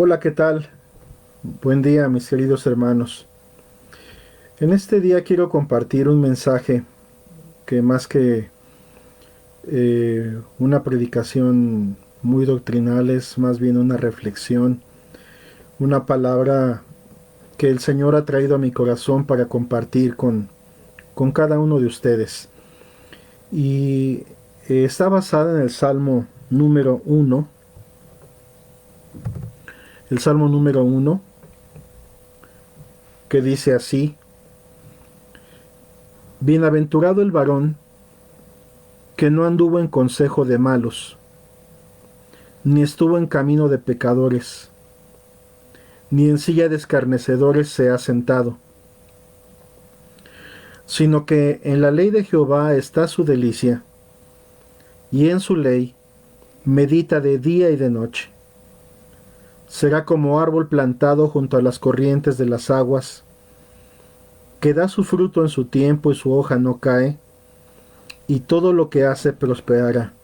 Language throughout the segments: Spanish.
Hola, ¿qué tal? Buen día, mis queridos hermanos. En este día quiero compartir un mensaje que más que una predicación muy doctrinal es más bien una reflexión, una palabra que el Señor ha traído a mi corazón para compartir con cada uno de ustedes. Y está basada en el Salmo número uno, el Salmo número uno, que dice así: Bienaventurado el varón que no anduvo en consejo de malos, ni estuvo en camino de pecadores, ni en silla de escarnecedores se ha sentado, sino que en la ley de Jehová está su delicia, y en su ley medita de día y de noche. Será como árbol plantado junto a las corrientes de las aguas, que da su fruto en su tiempo y su hoja no cae, y todo lo que hace prosperará.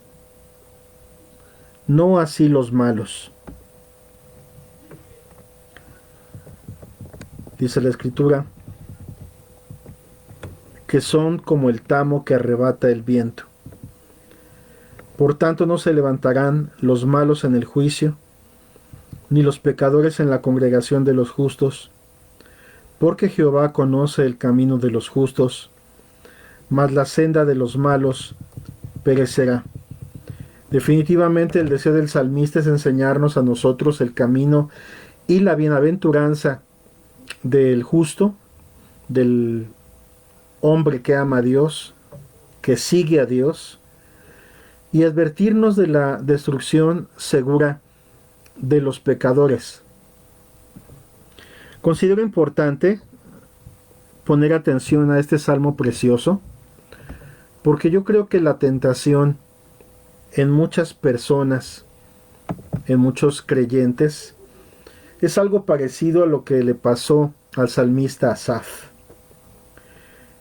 No así los malos. Dice la Escritura, que son como el tamo que arrebata el viento. Por tanto no se levantarán los malos en el juicio, ni los pecadores en la congregación de los justos, porque Jehová conoce el camino de los justos, mas la senda de los malos perecerá. Definitivamente el deseo del salmista es enseñarnos a nosotros el camino y la bienaventuranza del justo, del hombre que ama a Dios, que sigue a Dios, y advertirnos de la destrucción segura de los pecadores. Considero importante poner atención a este salmo precioso, porque yo creo que la tentación en muchas personas, en muchos creyentes, es algo parecido a lo que le pasó al salmista Asaf.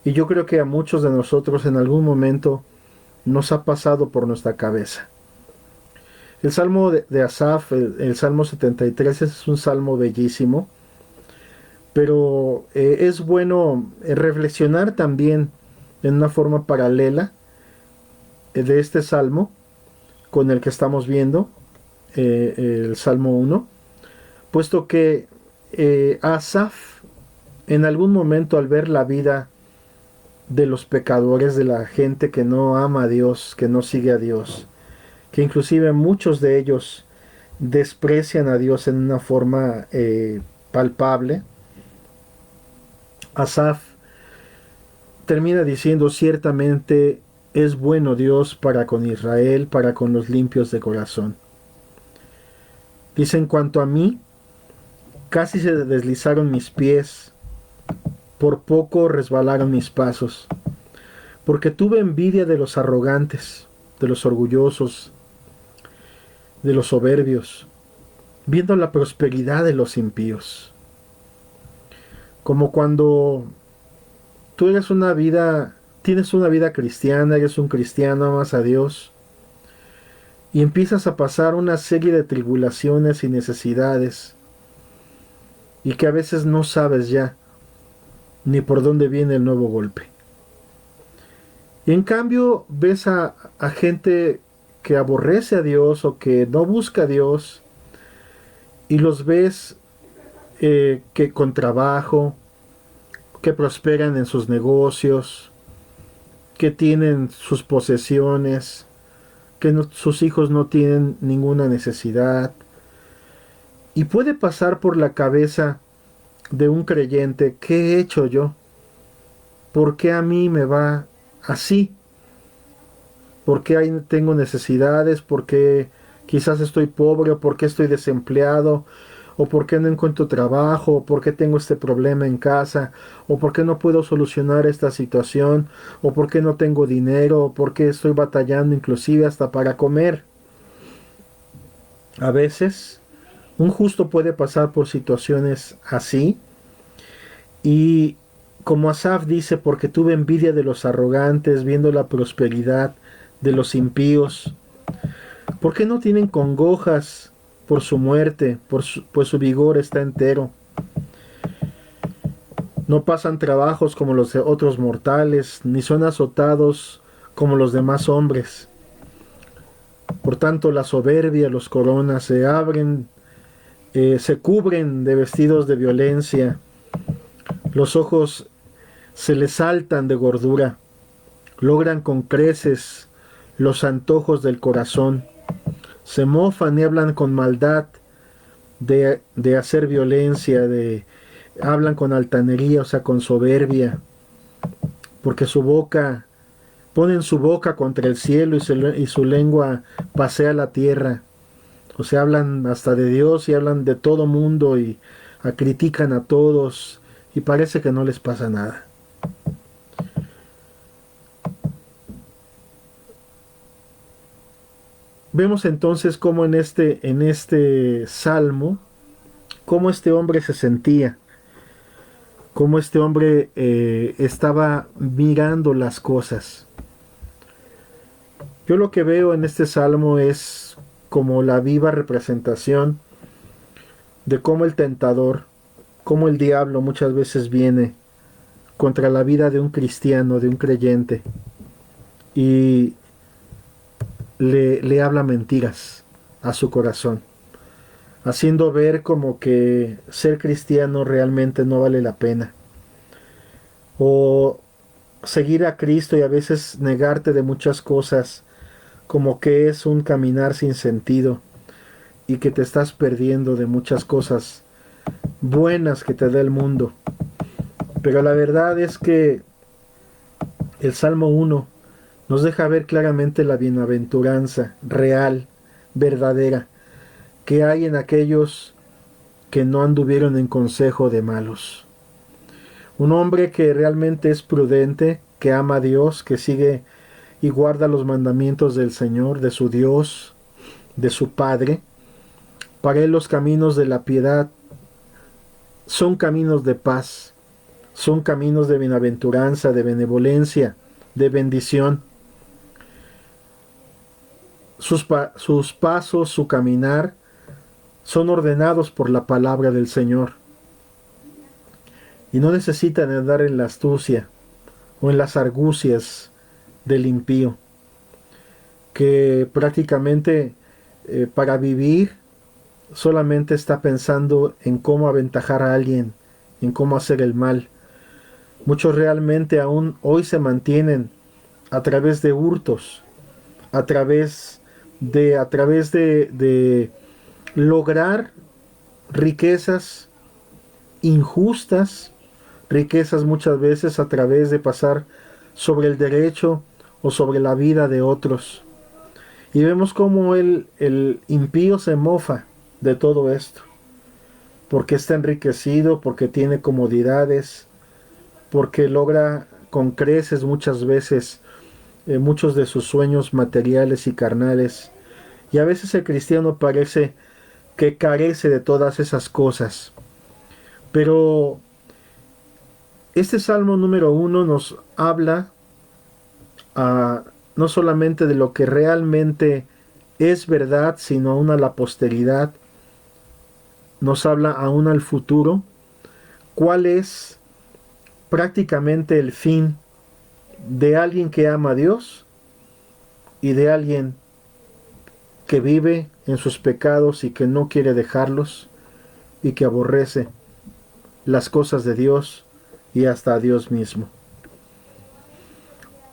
Y yo creo que a muchos de nosotros en algún momento nos ha pasado por nuestra cabeza. El salmo de Asaf, el salmo 73, es un salmo bellísimo, pero es bueno reflexionar también en una forma paralela de este salmo con el que estamos viendo, el Salmo 1, puesto que Asaf en algún momento, al ver la vida de los pecadores, de la gente que no ama a Dios, que no sigue a Dios, que inclusive muchos de ellos desprecian a Dios en una forma palpable, Asaf termina diciendo: ciertamente es bueno Dios para con Israel, para con los limpios de corazón. Dice: en cuanto a mí, casi se deslizaron mis pies, por poco resbalaron mis pasos, porque tuve envidia de los arrogantes, de los orgullosos, de los soberbios, viendo la prosperidad de los impíos. Como cuando tú tienes una vida cristiana, eres un cristiano, amas a Dios, y empiezas a pasar una serie de tribulaciones y necesidades, y que a veces no sabes ya ni por dónde viene el nuevo golpe. Y en cambio ves a gente que aborrece a Dios o que no busca a Dios, y los ves que con trabajo, que prosperan en sus negocios, que tienen sus posesiones, que sus hijos no tienen ninguna necesidad. Y puede pasar por la cabeza de un creyente: ¿qué he hecho yo? ¿Por qué a mí me va así? ¿Por qué ahí tengo necesidades? ¿Por qué quizás estoy pobre? ¿O por qué estoy desempleado? ¿O por qué no encuentro trabajo? ¿O por qué tengo este problema en casa? ¿O por qué no puedo solucionar esta situación? ¿O por qué no tengo dinero? ¿O por qué estoy batallando inclusive hasta para comer? A veces un justo puede pasar por situaciones así, y como Asaf dice: porque tuve envidia de los arrogantes, viendo la prosperidad de los impíos. ¿Por qué no tienen congojas por su muerte, pues su vigor está entero. No pasan trabajos como los de otros mortales, ni son azotados como los demás hombres. Por tanto, la soberbia los corona, se abren, se cubren de vestidos de violencia, los ojos se les saltan de gordura, logran con creces los antojos del corazón, se mofan y hablan con maldad de hacer violencia, hablan con altanería, o sea, con soberbia, porque su boca, ponen su boca contra el cielo y su lengua pasea la tierra. O sea, hablan hasta de Dios y hablan de todo mundo y critican a todos y parece que no les pasa nada. Vemos entonces cómo en este salmo, cómo este hombre se sentía, cómo este hombre estaba mirando las cosas. Yo lo que veo en este salmo es como la viva representación de cómo el tentador, cómo el diablo muchas veces viene contra la vida de un cristiano, de un creyente, y le habla mentiras a su corazón, haciendo ver como que ser cristiano realmente no vale la pena. O seguir a Cristo y a veces negarte de muchas cosas, como que es un caminar sin sentido y que te estás perdiendo de muchas cosas buenas que te da el mundo. Pero la verdad es que el Salmo 1 nos deja ver claramente la bienaventuranza real, verdadera, que hay en aquellos que no anduvieron en consejo de malos. Un hombre que realmente es prudente, que ama a Dios, que sigue y guarda los mandamientos del Señor, de su Dios, de su Padre. Para él los caminos de la piedad son caminos de paz, son caminos de bienaventuranza, de benevolencia, de bendición. Sus pasos, su caminar, son ordenados por la palabra del Señor. Y no necesitan andar en la astucia o en las argucias del impío, que prácticamente para vivir solamente está pensando en cómo aventajar a alguien, en cómo hacer el mal. Muchos realmente aún hoy se mantienen a través de hurtos, a través de lograr riquezas injustas, riquezas muchas veces a través de pasar sobre el derecho o sobre la vida de otros. Y vemos cómo el impío se mofa de todo esto, porque está enriquecido, porque tiene comodidades, porque logra con creces muchas veces muchos de sus sueños materiales y carnales. Y a veces el cristiano parece que carece de todas esas cosas. Pero este Salmo número 1 nos habla no solamente de lo que realmente es verdad, sino aún a la posteridad. Nos habla aún al futuro. ¿Cuál es prácticamente el fin de alguien que ama a Dios y de alguien que vive en sus pecados y que no quiere dejarlos y que aborrece las cosas de Dios y hasta a Dios mismo?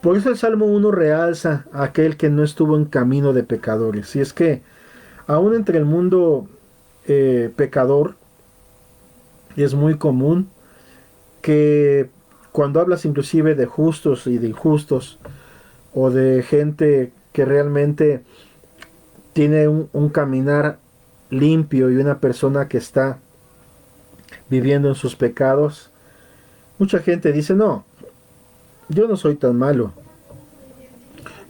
Por eso el Salmo 1 realza a aquel que no estuvo en camino de pecadores. Y es que aún entre el mundo pecador es muy común que cuando hablas inclusive de justos y de injustos o de gente que realmente tiene un caminar limpio y una persona que está viviendo en sus pecados, mucha gente dice, no, yo no soy tan malo,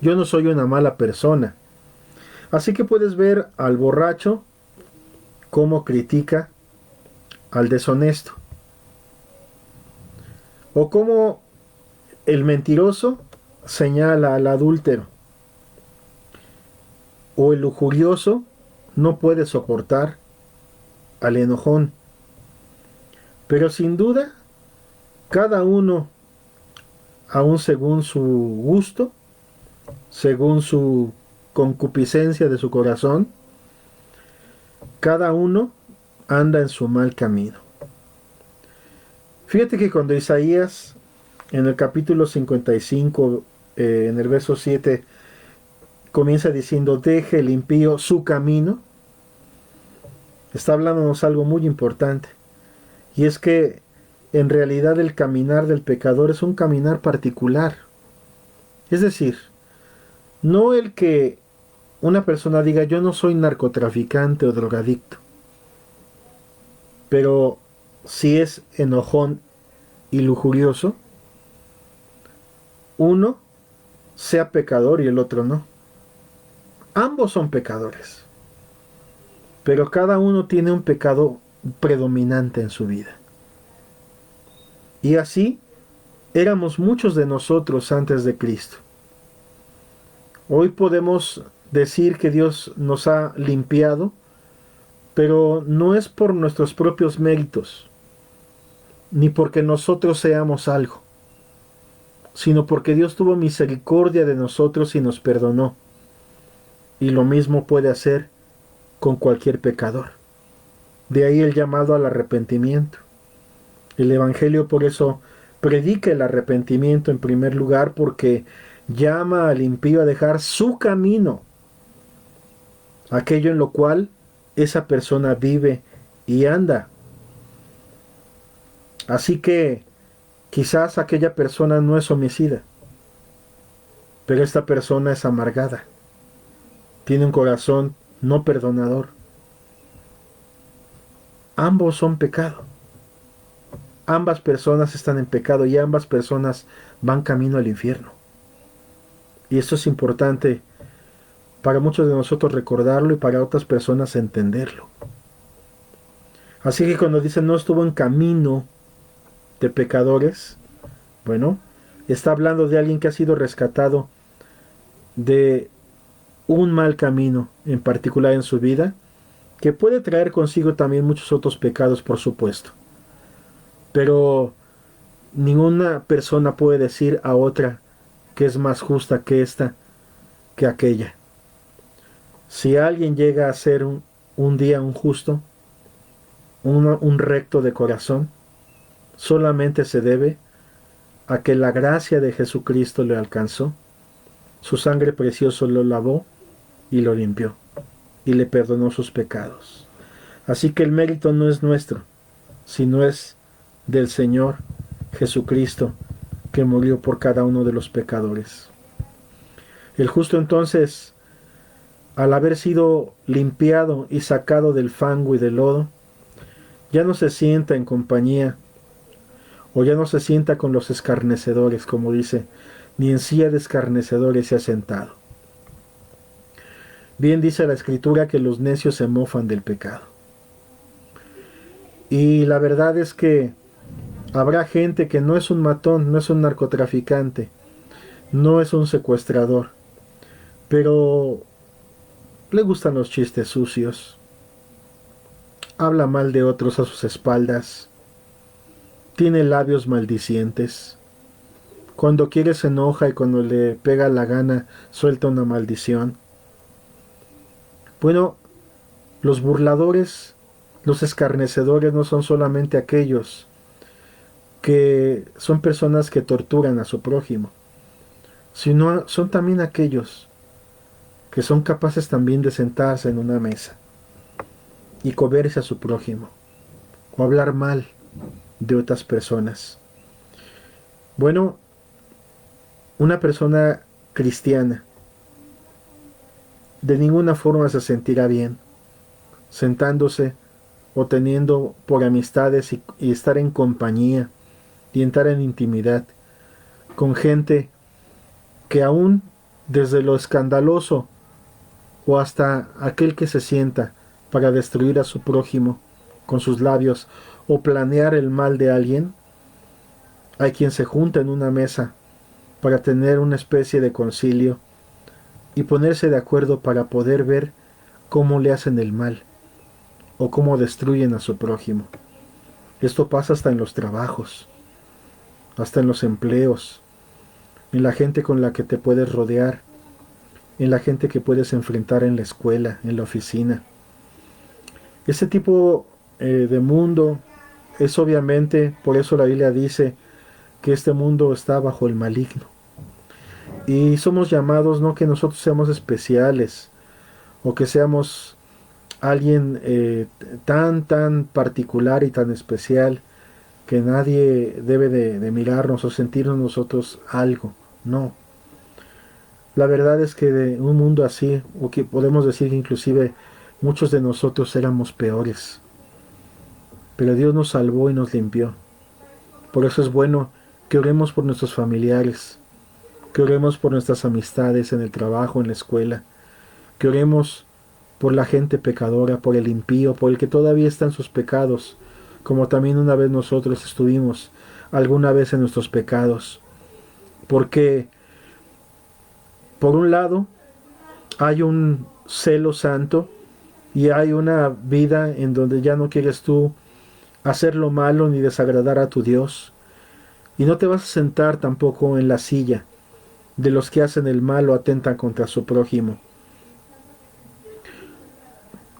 yo no soy una mala persona. Así que puedes ver al borracho cómo critica al deshonesto, o cómo el mentiroso señala al adúltero, o el lujurioso no puede soportar al enojón. Pero sin duda, cada uno, aun según su gusto, según su concupiscencia de su corazón, cada uno anda en su mal camino. Fíjate que cuando Isaías, en el capítulo 55, en el verso 7, comienza diciendo, deje el impío su camino, está hablándonos algo muy importante. Y es que en realidad el caminar del pecador es un caminar particular. Es decir, no el que una persona diga yo no soy narcotraficante o drogadicto, pero si es enojón y lujurioso, uno sea pecador y el otro no. Ambos son pecadores, pero cada uno tiene un pecado predominante en su vida. Y así éramos muchos de nosotros antes de Cristo. Hoy podemos decir que Dios nos ha limpiado, pero no es por nuestros propios méritos, ni porque nosotros seamos algo, sino porque Dios tuvo misericordia de nosotros y nos perdonó. Y lo mismo puede hacer con cualquier pecador. De ahí el llamado al arrepentimiento. El Evangelio por eso predica el arrepentimiento en primer lugar, porque llama al impío a dejar su camino, aquello en lo cual esa persona vive y anda. Así que quizás aquella persona no es homicida, pero esta persona es amargada, tiene un corazón no perdonador. Ambos son pecado. Ambas personas están en pecado y ambas personas van camino al infierno. Y esto es importante para muchos de nosotros recordarlo y para otras personas entenderlo. Así que cuando dicen no estuvo en camino de pecadores, bueno, está hablando de alguien que ha sido rescatado de un mal camino, en particular en su vida, que puede traer consigo también muchos otros pecados, por supuesto. Pero ninguna persona puede decir a otra que es más justa que esta, que aquella. Si alguien llega a ser un día un justo, un recto de corazón, solamente se debe a que la gracia de Jesucristo le alcanzó, su sangre preciosa lo lavó y lo limpió, y le perdonó sus pecados. Así que el mérito no es nuestro, sino es del Señor Jesucristo, que murió por cada uno de los pecadores. El justo entonces, al haber sido limpiado y sacado del fango y del lodo, ya no se sienta en compañía, o ya no se sienta con los escarnecedores, como dice, ni en silla de escarnecedores se ha sentado. Bien dice la Escritura que los necios se mofan del pecado. Y la verdad es que habrá gente que no es un matón, no es un narcotraficante, no es un secuestrador, pero le gustan los chistes sucios, habla mal de otros a sus espaldas, tiene labios maldicientes, cuando quiere se enoja y cuando le pega la gana suelta una maldición. Bueno, los burladores, los escarnecedores no son solamente aquellos que son personas que torturan a su prójimo, sino son también aquellos que son capaces también de sentarse en una mesa y comerse a su prójimo o hablar mal de otras personas. Bueno, una persona cristiana de ninguna forma se sentirá bien sentándose o teniendo por amistades y estar en compañía y entrar en intimidad con gente que aún desde lo escandaloso o hasta aquel que se sienta para destruir a su prójimo con sus labios o planear el mal de alguien, hay quien se junta en una mesa para tener una especie de concilio y ponerse de acuerdo para poder ver cómo le hacen el mal o cómo destruyen a su prójimo. Esto pasa hasta en los trabajos, hasta en los empleos, en la gente con la que te puedes rodear, en la gente que puedes enfrentar en la escuela, en la oficina. Ese tipo de mundo es obviamente, por eso la Biblia dice que este mundo está bajo el maligno. Y somos llamados no que nosotros seamos especiales o que seamos alguien tan particular y tan especial que nadie debe de mirarnos o sentirnos nosotros algo. No. La verdad es que de un mundo así, o que podemos decir que inclusive muchos de nosotros éramos peores. Pero Dios nos salvó y nos limpió. Por eso es bueno que oremos por nuestros familiares, que oremos por nuestras amistades en el trabajo, en la escuela, que oremos por la gente pecadora, por el impío, por el que todavía está en sus pecados, como también una vez nosotros estuvimos alguna vez en nuestros pecados. Porque, por un lado, hay un celo santo y hay una vida en donde ya no quieres tú hacer lo malo ni desagradar a tu Dios. Y no te vas a sentar tampoco en la silla de los que hacen el mal o atentan contra su prójimo.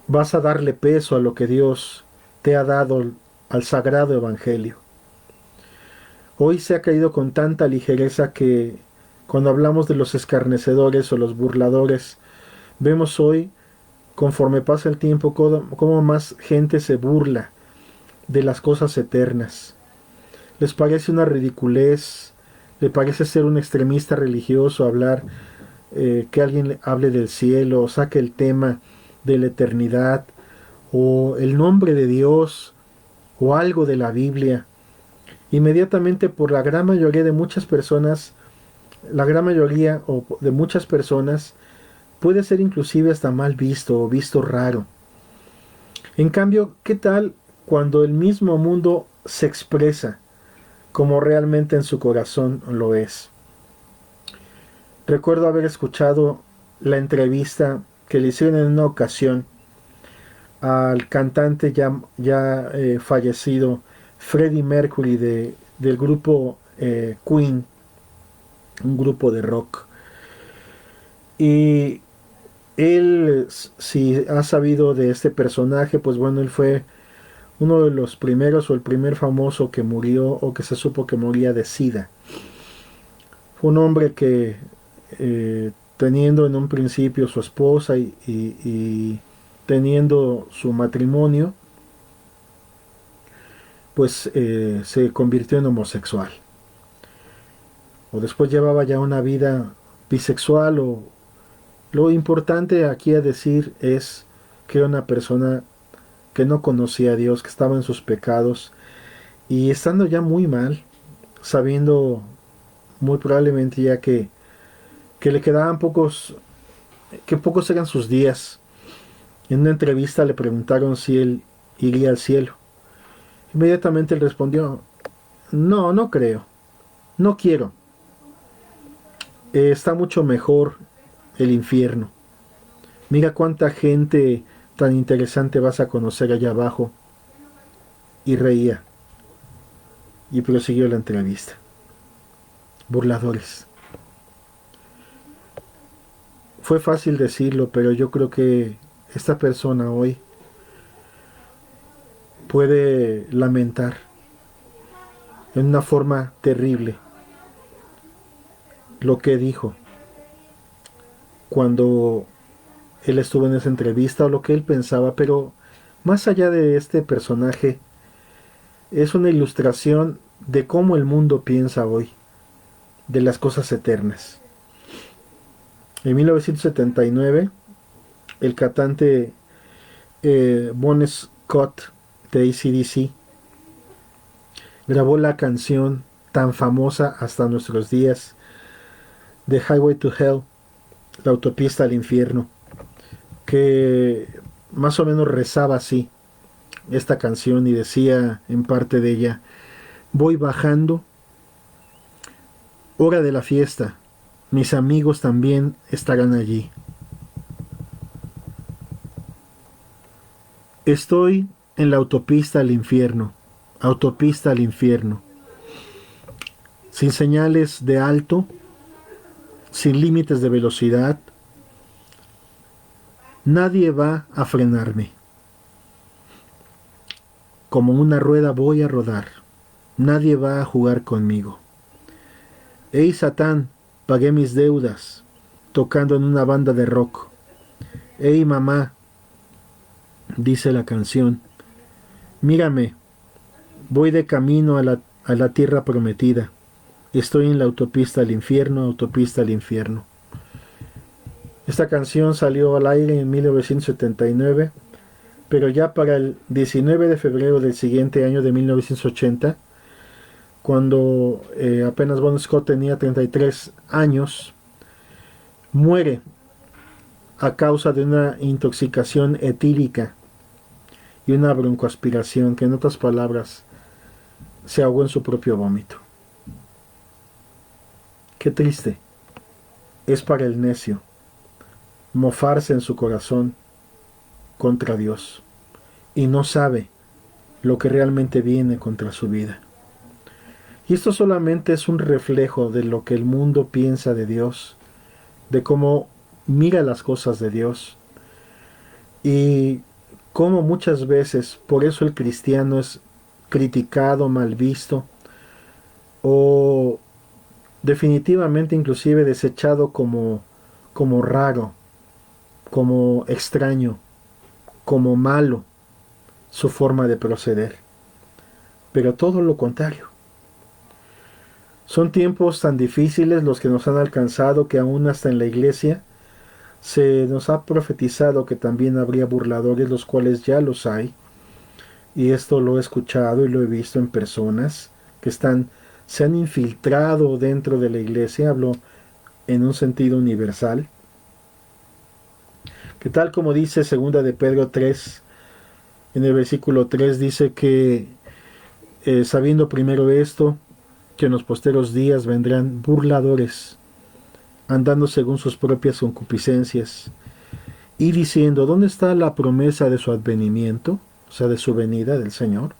Vas a darle peso a lo que Dios te ha dado al sagrado evangelio. Hoy se ha caído con tanta ligereza que cuando hablamos de los escarnecedores o los burladores, vemos hoy, conforme pasa el tiempo, cómo más gente se burla de las cosas eternas. Les parece una ridiculez, le parece ser un extremista religioso hablar, que alguien hable del cielo, o saque el tema de la eternidad, o el nombre de Dios, o algo de la Biblia. Inmediatamente por la gran mayoría de muchas personas, la gran mayoría o de muchas personas, puede ser inclusive hasta mal visto o visto raro. En cambio, ¿qué tal cuando el mismo mundo se expresa como realmente en su corazón lo es? Recuerdo haber escuchado la entrevista que le hicieron en una ocasión al cantante ya fallecido Freddie Mercury del grupo Queen, un grupo de rock. Y él, si ha sabido de este personaje, pues bueno, él fue uno de los primeros o el primer famoso que murió o que se supo que moría de SIDA. Fue un hombre que teniendo en un principio su esposa y teniendo su matrimonio, pues se convirtió en homosexual. O después llevaba ya una vida bisexual. O lo importante aquí a decir es que era una persona que no conocía a Dios, que estaba en sus pecados y estando ya muy mal, sabiendo muy probablemente ya que le quedaban que pocos eran sus días. En una entrevista le preguntaron si él iría al cielo. Inmediatamente él respondió: no, no creo, no quiero. Está mucho mejor el infierno. Mira cuánta gente tan interesante vas a conocer allá abajo. Y reía. Y prosiguió la entrevista. Burladores. Fue fácil decirlo, pero yo creo que esta persona hoy puede lamentar en una forma terrible lo que dijo cuando él estuvo en esa entrevista o lo que él pensaba. Pero más allá de este personaje, es una ilustración de cómo el mundo piensa hoy de las cosas eternas. En 1979, el cantante Bon Scott de AC/DC grabó la canción tan famosa hasta nuestros días, The Highway to Hell, la autopista al infierno, que más o menos rezaba así esta canción y decía en parte de ella: voy bajando, hora de la fiesta, mis amigos también estarán allí. Estoy en la autopista al infierno, sin señales de alto, sin límites de velocidad. Nadie va a frenarme. Como una rueda voy a rodar. Nadie va a jugar conmigo. Hey Satán, pagué mis deudas tocando en una banda de rock. Hey mamá, dice la canción, mírame, voy de camino a la tierra prometida. Estoy en la autopista al infierno, autopista al infierno. Esta canción salió al aire en 1979, pero ya para el 19 de febrero del siguiente año de 1980, cuando apenas Bon Scott tenía 33 años, muere a causa de una intoxicación etílica y una broncoaspiración, que en otras palabras se ahogó en su propio vómito. Qué triste es para el necio mofarse en su corazón contra Dios y no sabe lo que realmente viene contra su vida. Y esto solamente es un reflejo de lo que el mundo piensa de Dios, de cómo mira las cosas de Dios y cómo muchas veces por eso el cristiano es criticado, mal visto o definitivamente inclusive desechado como raro, como extraño, como malo su forma de proceder. Pero todo lo contrario. Son tiempos tan difíciles los que nos han alcanzado que aún hasta en la iglesia se nos ha profetizado que también habría burladores, los cuales ya los hay. Y esto lo he escuchado y lo he visto en personas que se han infiltrado dentro de la iglesia, hablo en un sentido universal, que tal como dice segunda de Pedro 3, en el versículo 3 dice que sabiendo primero esto, que en los posteros días vendrán burladores, andando según sus propias concupiscencias, y diciendo, ¿dónde está la promesa de su advenimiento? O sea, de su venida del Señor.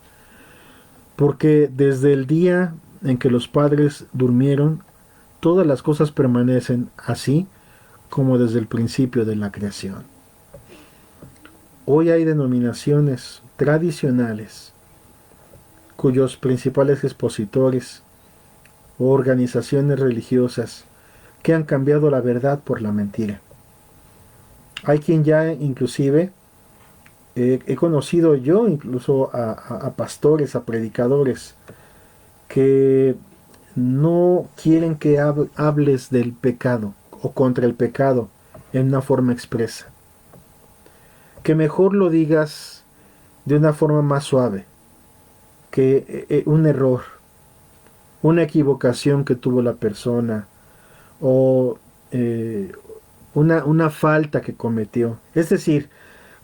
Porque desde el día en que los padres durmieron, todas las cosas permanecen así como desde el principio de la creación. Hoy hay denominaciones tradicionales cuyos principales expositores o organizaciones religiosas que han cambiado la verdad por la mentira. Hay quien ya inclusive, he conocido yo incluso a pastores, a predicadores, que no quieren que hables del pecado o contra el pecado en una forma expresa. Que mejor lo digas de una forma más suave, que un error, una equivocación que tuvo la persona o una falta que cometió. Es decir,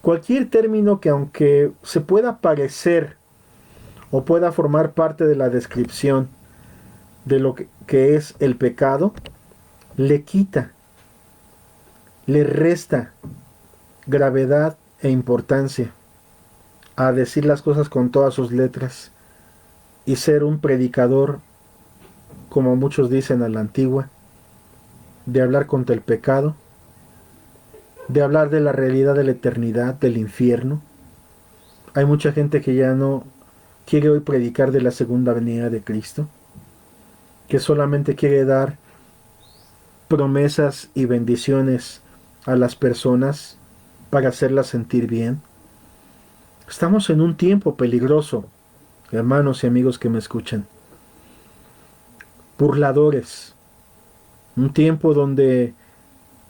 cualquier término que aunque se pueda parecer o pueda formar parte de la descripción de lo que es el pecado, le quita, le resta gravedad e importancia a decir las cosas con todas sus letras y ser un predicador, como muchos dicen a la antigua, de hablar contra el pecado, de hablar de la realidad de la eternidad, del infierno. Hay mucha gente que ya no quiere hoy predicar de la segunda venida de Cristo, que solamente quiere dar promesas y bendiciones a las personas para hacerlas sentir bien. Estamos en un tiempo peligroso, hermanos y amigos que me escuchan. Burladores. Un tiempo donde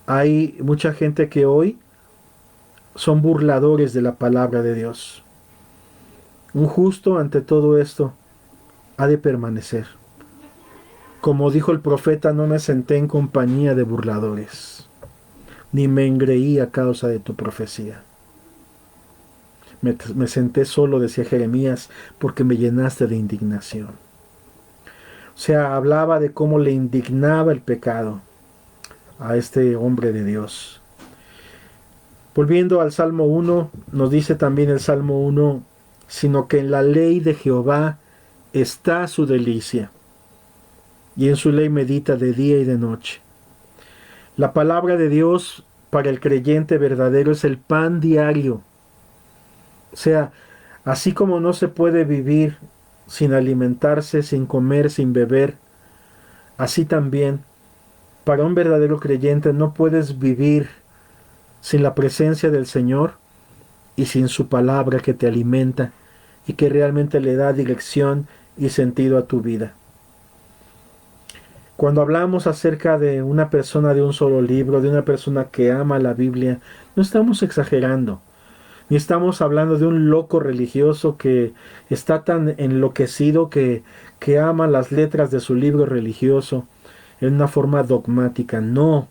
hay mucha gente que hoy son burladores de la palabra de Dios. Un justo ante todo esto ha de permanecer. Como dijo el profeta, no me senté en compañía de burladores, ni me engreí a causa de tu profecía. Me senté solo, decía Jeremías, porque me llenaste de indignación. O sea, hablaba de cómo le indignaba el pecado a este hombre de Dios. Volviendo al Salmo 1, nos dice también el Salmo 1, sino que en la ley de Jehová está su delicia, y en su ley medita de día y de noche. La palabra de Dios para el creyente verdadero es el pan diario. O sea, así como no se puede vivir sin alimentarse, sin comer, sin beber, así también para un verdadero creyente no puedes vivir sin la presencia del Señor y sin su palabra que te alimenta y que realmente le da dirección y sentido a tu vida. Cuando hablamos acerca de una persona de un solo libro, de una persona que ama la Biblia, no estamos exagerando, ni estamos hablando de un loco religioso que está tan enloquecido que ama las letras de su libro religioso en una forma dogmática. No.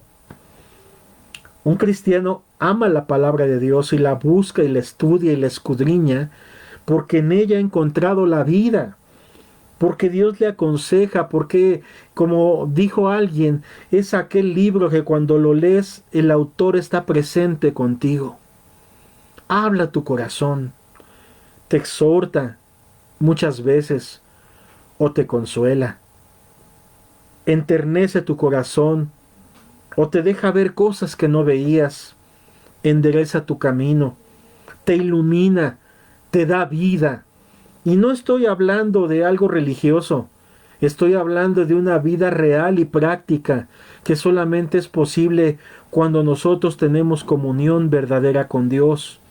Un cristiano ama la palabra de Dios y la busca y la estudia y la escudriña porque en ella ha encontrado la vida, porque Dios le aconseja, porque, como dijo alguien, es aquel libro que cuando lo lees el autor está presente contigo. Habla tu corazón, te exhorta muchas veces o te consuela, enternece tu corazón o te deja ver cosas que no veías, endereza tu camino, te ilumina, te da vida. Y no estoy hablando de algo religioso, estoy hablando de una vida real y práctica que solamente es posible cuando nosotros tenemos comunión verdadera con Dios.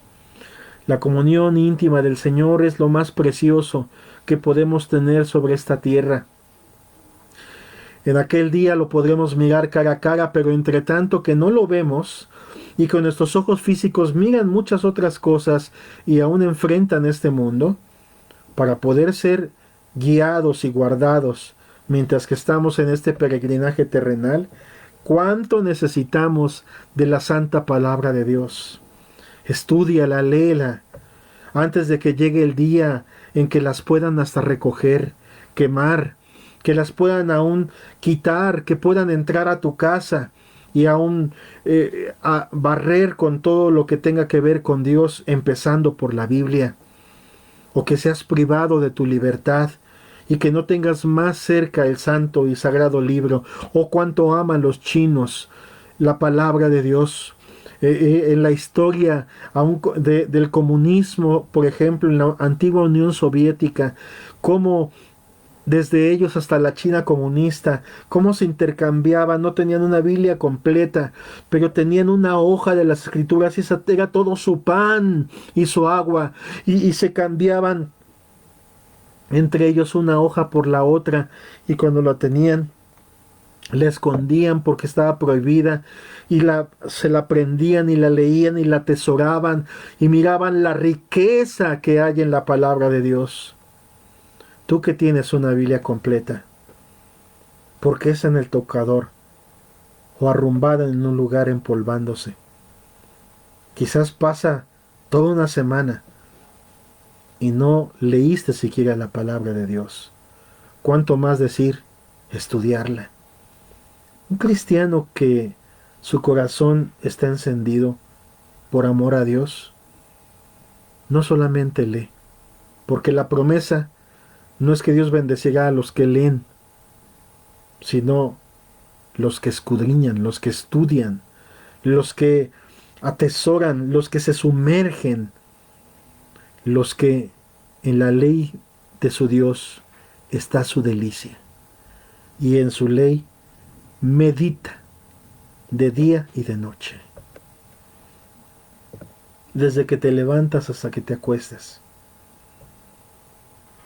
La comunión íntima del Señor es lo más precioso que podemos tener sobre esta tierra. En aquel día lo podremos mirar cara a cara, pero entre tanto que no lo vemos y que nuestros ojos físicos miran muchas otras cosas y aún enfrentan este mundo, para poder ser guiados y guardados mientras que estamos en este peregrinaje terrenal, cuánto necesitamos de la santa palabra de Dios. Estúdiala, léela, antes de que llegue el día en que las puedan hasta recoger, quemar, que las puedan aún quitar, que puedan entrar a tu casa y aún a barrer con todo lo que tenga que ver con Dios, empezando por la Biblia. O que seas privado de tu libertad y que no tengas más cerca el santo y sagrado libro, o cuánto aman los chinos la palabra de Dios. En la historia del comunismo, por ejemplo, en la antigua Unión Soviética, cómo desde ellos hasta la China comunista, cómo se intercambiaban, no tenían una Biblia completa, pero tenían una hoja de las Escrituras y esa era todo su pan y su agua, y se cambiaban entre ellos una hoja por la otra, y cuando la tenían, la escondían porque estaba prohibida, y se la prendían y la leían y la atesoraban, y miraban la riqueza que hay en la palabra de Dios. Tú que tienes una Biblia completa, ¿por qué es en el tocador o arrumbada en un lugar empolvándose? Quizás pasa toda una semana y no leíste siquiera la palabra de Dios. ¿Cuánto más decir estudiarla? Un cristiano que su corazón está encendido por amor a Dios, no solamente lee, porque la promesa no es que Dios bendecirá a los que leen, sino los que escudriñan, los que estudian, los que atesoran, los que se sumergen, los que en la ley de su Dios está su delicia. Y en su ley medita de día y de noche. Desde que te levantas hasta que te acuestas.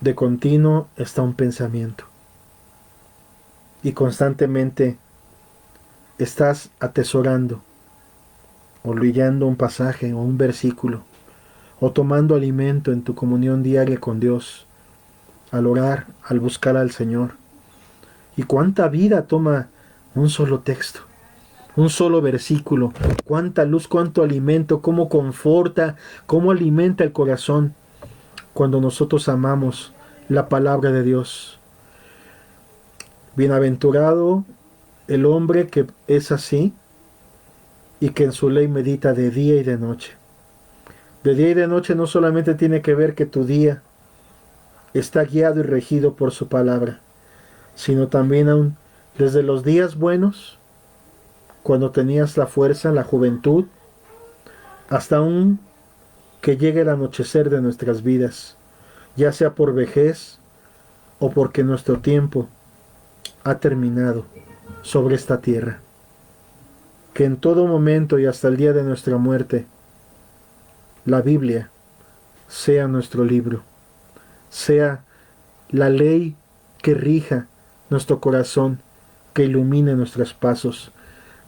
De continuo está un pensamiento. Y constantemente estás atesorando, o leyendo un pasaje o un versículo, o tomando alimento en tu comunión diaria con Dios, al orar, al buscar al Señor. Y cuánta vida toma un solo texto, un solo versículo, cuánta luz, cuánto alimento, cómo conforta, cómo alimenta el corazón cuando nosotros amamos la palabra de Dios. Bienaventurado el hombre que es así, y que en su ley medita de día y de noche. De día y de noche no solamente tiene que ver que tu día está guiado y regido por su palabra, sino también aún desde los días buenos, cuando tenías la fuerza, la juventud, hasta aún que llegue el anochecer de nuestras vidas, ya sea por vejez o porque nuestro tiempo ha terminado sobre esta tierra. Que en todo momento y hasta el día de nuestra muerte, la Biblia sea nuestro libro, sea la ley que rija nuestro corazón, que ilumine nuestros pasos,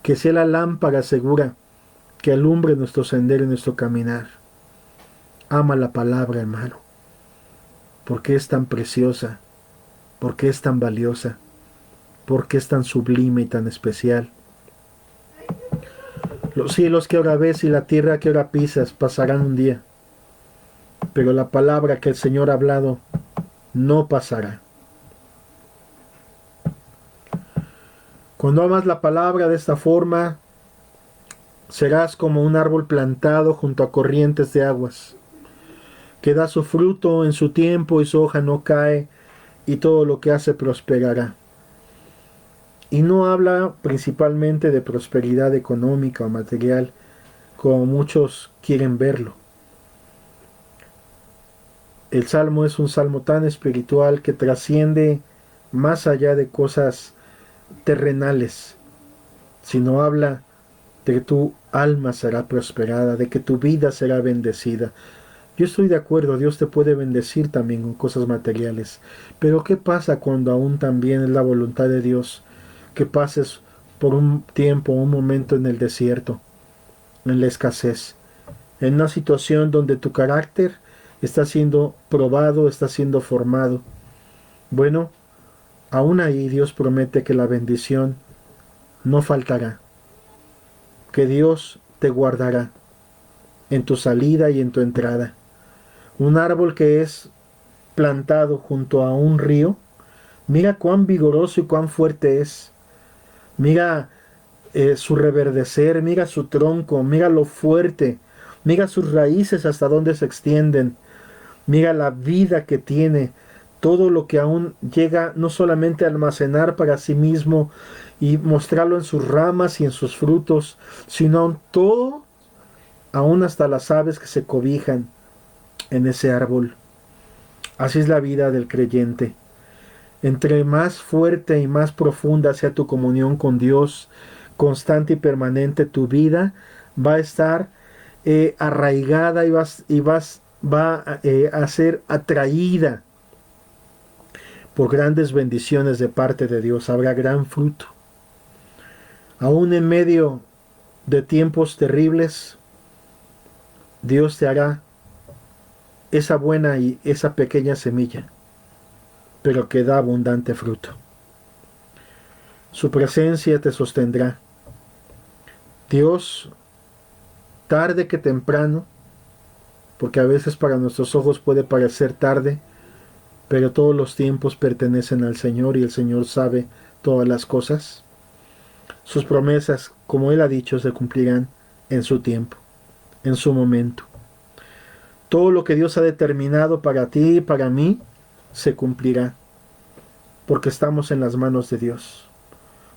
que sea la lámpara segura que alumbre nuestro sendero y nuestro caminar. Ama la palabra, hermano, porque es tan preciosa, porque es tan valiosa, porque es tan sublime y tan especial. Los cielos que ahora ves y la tierra que ahora pisas pasarán un día, pero la palabra que el Señor ha hablado no pasará. Cuando amas la palabra de esta forma, serás como un árbol plantado junto a corrientes de aguas, que da su fruto en su tiempo y su hoja no cae, y todo lo que hace prosperará. Y no habla principalmente de prosperidad económica o material, como muchos quieren verlo. El salmo es un salmo tan espiritual que trasciende más allá de cosas terrenales, sino habla de que tu alma será prosperada, de que tu vida será bendecida. Yo estoy de acuerdo, Dios te puede bendecir también con cosas materiales, pero ¿qué pasa cuando aún también es la voluntad de Dios que pases por un tiempo, un momento en el desierto, en la escasez, en una situación donde tu carácter está siendo probado, está siendo formado? Bueno, aún ahí Dios promete que la bendición no faltará, que Dios te guardará en tu salida y en tu entrada. Un árbol que es plantado junto a un río, mira cuán vigoroso y cuán fuerte es. Mira su reverdecer, mira su tronco, mira lo fuerte, mira sus raíces hasta dónde se extienden, mira la vida que tiene, todo lo que aún llega no solamente a almacenar para sí mismo y mostrarlo en sus ramas y en sus frutos, sino todo, aún hasta las aves que se cobijan en ese árbol. Así es la vida del creyente. Entre más fuerte y más profunda sea tu comunión con Dios, constante y permanente, tu vida va a estar arraigada y va a ser atraída por grandes bendiciones de parte de Dios. Habrá gran fruto. Aún en medio de tiempos terribles, Dios te hará esa buena y esa pequeña semilla, pero que da abundante fruto. Su presencia te sostendrá. Dios, tarde que temprano, porque a veces para nuestros ojos puede parecer tarde, pero todos los tiempos pertenecen al Señor y el Señor sabe todas las cosas. Sus promesas, como Él ha dicho, se cumplirán en su tiempo, en su momento. Todo lo que Dios ha determinado para ti y para mí se cumplirá, porque estamos en las manos de Dios,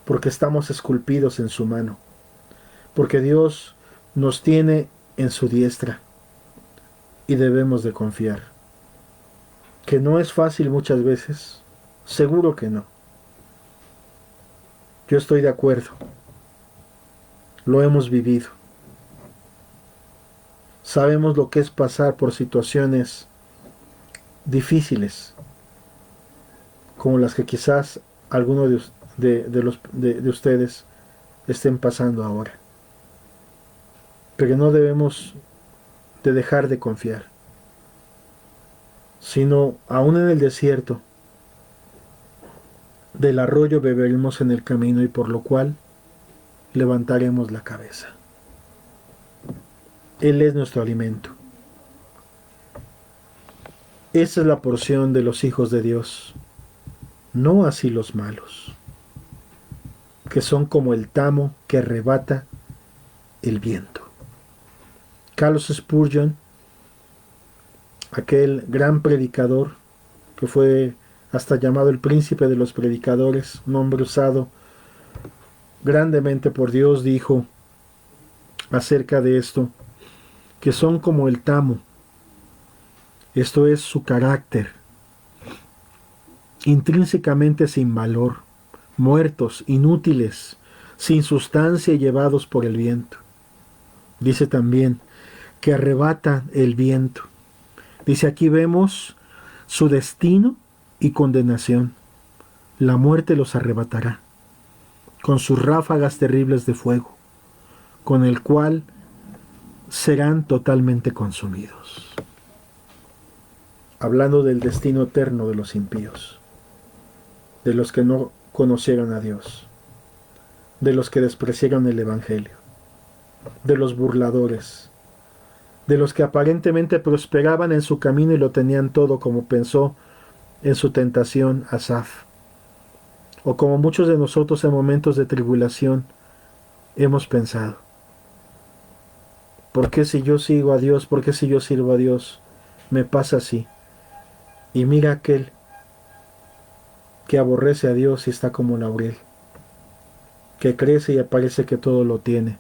porque estamos esculpidos en su mano, porque Dios nos tiene en su diestra y debemos de confiar. Que no es fácil muchas veces, seguro que no. Yo estoy de acuerdo, lo hemos vivido. Sabemos lo que es pasar por situaciones difíciles, como las que quizás algunos de ustedes estén pasando ahora. Pero no debemos de dejar de confiar, sino aún en el desierto, del arroyo beberemos en el camino y por lo cual levantaremos la cabeza. Él es nuestro alimento. Esa es la porción de los hijos de Dios, no así los malos, que son como el tamo que arrebata el viento. Carlos Spurgeon, aquel gran predicador que fue hasta llamado el príncipe de los predicadores, un hombre usado grandemente por Dios, dijo acerca de esto, que son como el tamo, esto es su carácter, intrínsecamente sin valor, muertos, inútiles, sin sustancia y llevados por el viento. Dice también que arrebata el viento. Dice, aquí vemos su destino y condenación. La muerte los arrebatará, con sus ráfagas terribles de fuego, con el cual serán totalmente consumidos. Hablando del destino eterno de los impíos, de los que no conocieron a Dios, de los que despreciaron el Evangelio, de los burladores, de los que aparentemente prosperaban en su camino y lo tenían todo, como pensó en su tentación Asaf, o como muchos de nosotros en momentos de tribulación hemos pensado. ¿Por qué si yo sigo a Dios, por qué si yo sirvo a Dios, me pasa así? Y mira aquel que aborrece a Dios y está como laurel, que crece y parece que todo lo tiene.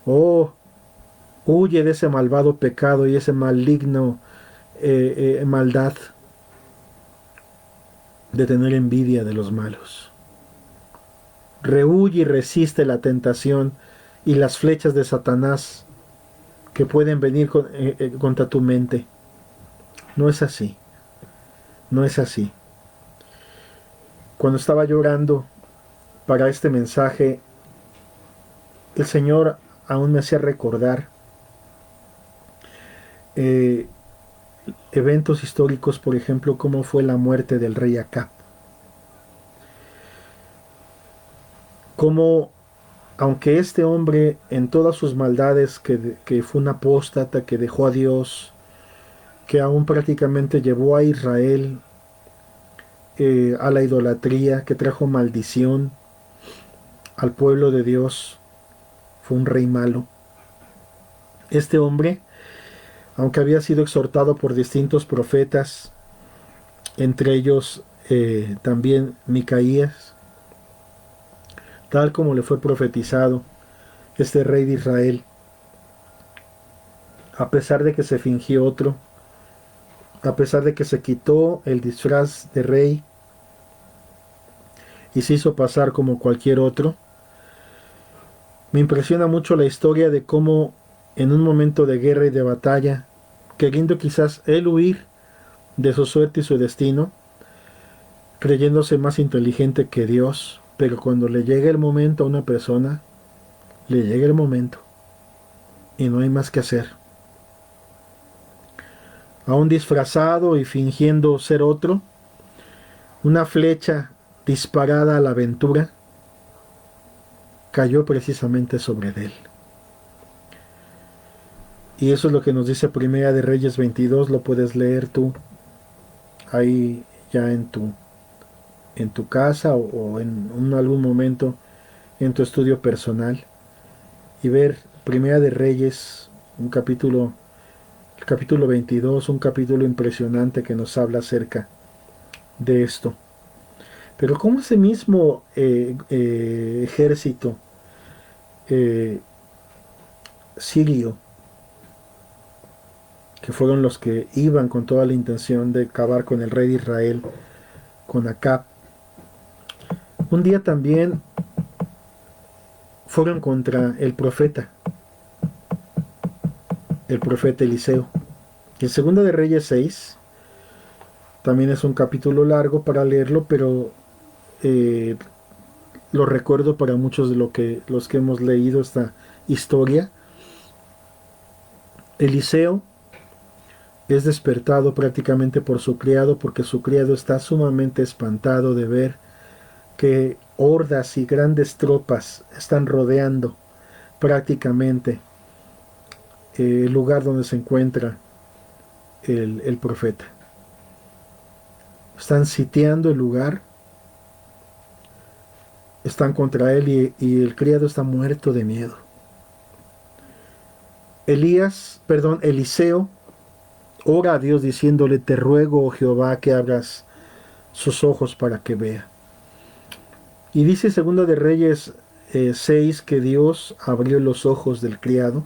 Oh, huye de ese malvado pecado y ese maligno maldad de tener envidia de los malos. Rehuye y resiste la tentación y las flechas de Satanás que pueden venir contra tu mente. No es así. No es así. Cuando estaba llorando para este mensaje, el Señor aún me hacía recordar eventos históricos, por ejemplo, como fue la muerte del rey Acab. Como, aunque este hombre en todas sus maldades, que fue un apóstata, que dejó a Dios, que aún prácticamente llevó a Israel a la idolatría, que trajo maldición al pueblo de Dios, fue un rey malo. Este hombre, aunque había sido exhortado por distintos profetas, entre ellos también Micaías, tal como le fue profetizado, este rey de Israel, a pesar de que se fingió otro, a pesar de que se quitó el disfraz de rey y se hizo pasar como cualquier otro, me impresiona mucho la historia de cómo en un momento de guerra y de batalla, queriendo quizás él huir de su suerte y su destino, creyéndose más inteligente que Dios, pero cuando le llega el momento a una persona, le llega el momento y no hay más que hacer. Aún disfrazado y fingiendo ser otro, una flecha disparada a la aventura cayó precisamente sobre él. Y eso es lo que nos dice Primera de Reyes 22, lo puedes leer tú ahí ya en tu casa o en algún momento en tu estudio personal y ver Primera de Reyes, el capítulo 22, un capítulo impresionante que nos habla acerca de esto. Pero como ese mismo ejército sirio, que fueron los que iban con toda la intención de acabar con el rey de Israel, con Acab, un día también fueron contra el profeta Eliseo. En Segunda de Reyes 6, también es un capítulo largo para leerlo, pero lo recuerdo para muchos de los que hemos leído esta historia. Eliseo es despertado prácticamente por su criado, porque su criado está sumamente espantado de ver que hordas y grandes tropas están rodeando prácticamente el lugar donde se encuentra el profeta. Están sitiando el lugar, están contra él y el criado está muerto de miedo. Eliseo ora a Dios diciéndole, te ruego, oh Jehová, que abras sus ojos para que vea. Y dice Segunda de Reyes 6 que Dios abrió los ojos del criado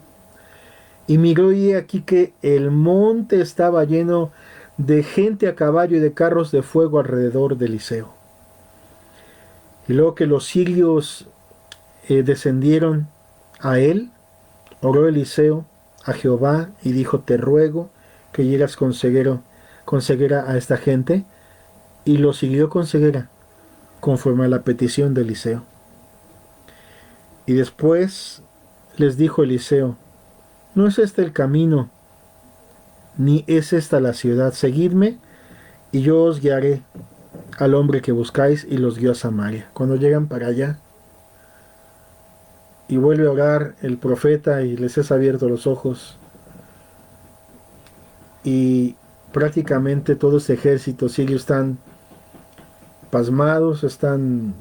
y miró y he aquí que el monte estaba lleno de gente a caballo y de carros de fuego alrededor de Eliseo. Y luego que los sirios descendieron a él, oró Eliseo a Jehová y dijo, te ruego que llegas con ceguera a esta gente, y lo siguió con ceguera, conforme a la petición de Eliseo. Y después les dijo Eliseo, no es este el camino, ni es esta la ciudad, seguidme y yo os guiaré al hombre que buscáis, y los guió a Samaria. Cuando llegan para allá, y vuelve a orar el profeta y les es abierto los ojos, y prácticamente todo este ejército sirio están pasmados, están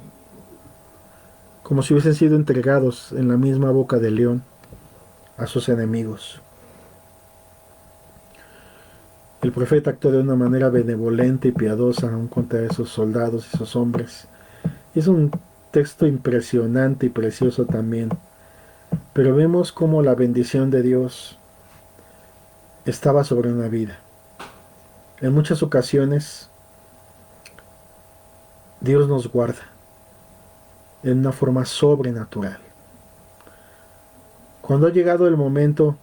como si hubiesen sido entregados en la misma boca del león a sus enemigos. El profeta actuó de una manera benevolente y piadosa aún contra esos soldados y esos hombres. Y es un texto impresionante y precioso también. Pero vemos cómo la bendición de Dios estaba sobre una vida. En muchas ocasiones Dios nos guarda en una forma sobrenatural. Cuando ha llegado el momento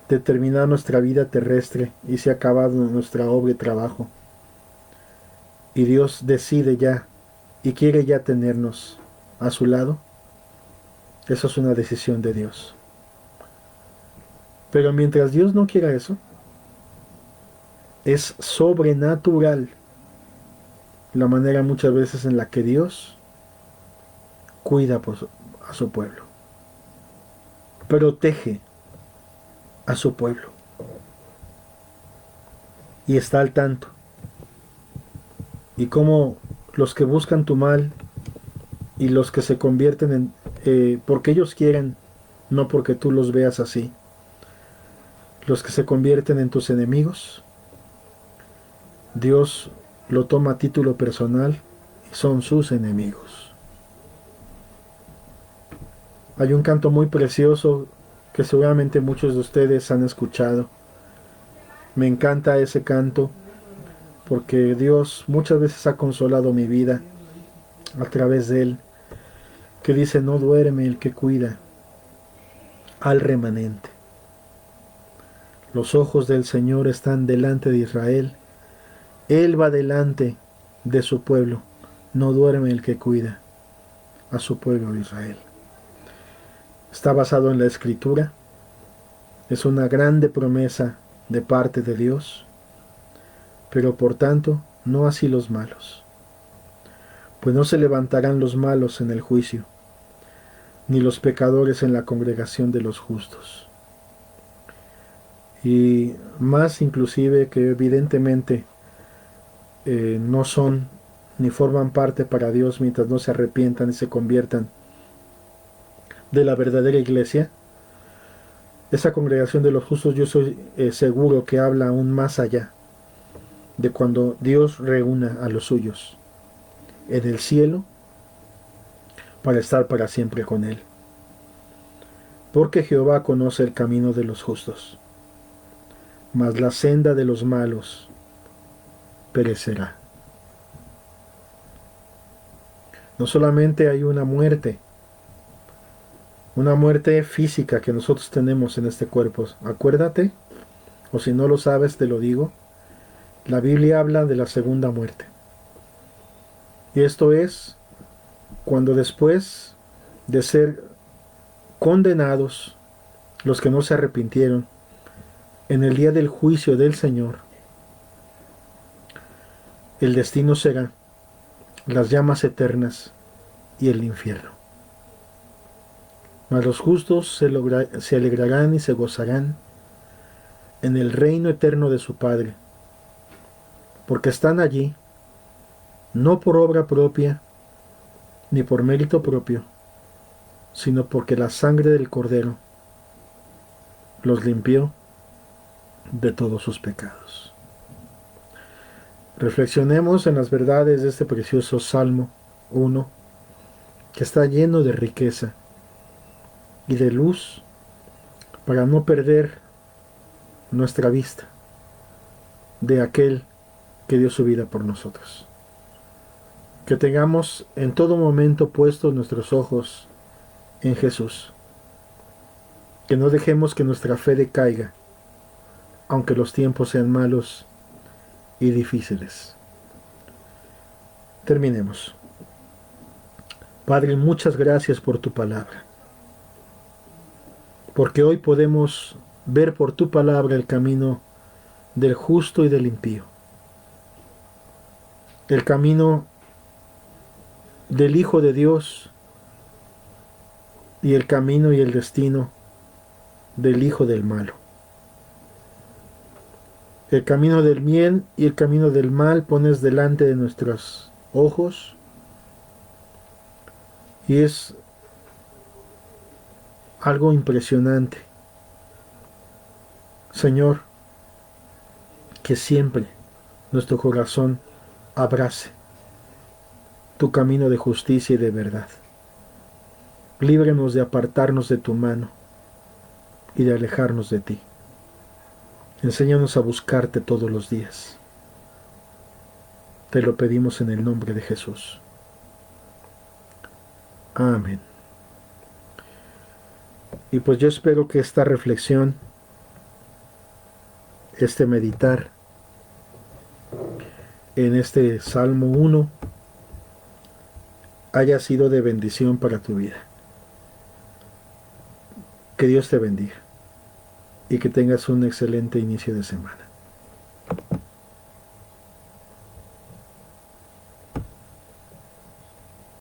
de terminar nuestra vida terrestre y se ha acabado nuestra obra y trabajo, y Dios decide ya y quiere ya tenernos a su lado, eso es una decisión de Dios. Pero mientras Dios no quiera eso, es sobrenatural la manera muchas veces en la que Dios cuida a su pueblo, protege a su pueblo y está al tanto. Y como los que buscan tu mal y los que se convierten porque ellos quieren, no porque tú los veas así, los que se convierten en tus enemigos, Dios lo toma a título personal y son sus enemigos. Hay un canto muy precioso que seguramente muchos de ustedes han escuchado. Me encanta ese canto porque Dios muchas veces ha consolado mi vida a través de él, que dice, no duerme el que cuida al remanente. Los ojos del Señor están delante de Israel. Él va delante de su pueblo. No duerme el que cuida a su pueblo de Israel. Está basado en la Escritura. Es una grande promesa de parte de Dios. Pero por tanto, no así los malos. Pues no se levantarán los malos en el juicio, ni los pecadores en la congregación de los justos. Y más inclusive que evidentemente no son ni forman parte para Dios mientras no se arrepientan y se conviertan de la verdadera iglesia. Esa congregación de los justos yo soy seguro que habla aún más allá de cuando Dios reúna a los suyos en el cielo para estar para siempre con Él. Porque Jehová conoce el camino de los justos, mas la senda de los malos perecerá. No solamente hay una muerte física que nosotros tenemos en este cuerpo. Acuérdate, o si no lo sabes te lo digo, la Biblia habla de la segunda muerte. Y esto es cuando después de ser condenados, los que no se arrepintieron, en el día del juicio del Señor, el destino será las llamas eternas y el infierno. Mas los justos se alegrarán y se gozarán en el reino eterno de su Padre, porque están allí, no por obra propia, ni por mérito propio, sino porque la sangre del Cordero los limpió de todos sus pecados. Reflexionemos en las verdades de este precioso Salmo 1, que está lleno de riqueza y de luz para no perder nuestra vista de aquel que dio su vida por nosotros. Que tengamos en todo momento puestos nuestros ojos en Jesús. Que no dejemos que nuestra fe decaiga, aunque los tiempos sean malos y difíciles. Terminemos. Padre, muchas gracias por tu palabra, porque hoy podemos ver por tu palabra el camino del justo y del impío, el camino del Hijo de Dios y el camino y el destino del hijo del malo. El camino del bien y el camino del mal pones delante de nuestros ojos y es algo impresionante. Señor, que siempre nuestro corazón abrace tu camino de justicia y de verdad. Líbranos de apartarnos de tu mano y de alejarnos de ti. Enséñanos a buscarte todos los días. Te lo pedimos en el nombre de Jesús. Amén. Y pues yo espero que esta reflexión, este meditar en este Salmo 1, haya sido de bendición para tu vida. Que Dios te bendiga y que tengas un excelente inicio de semana.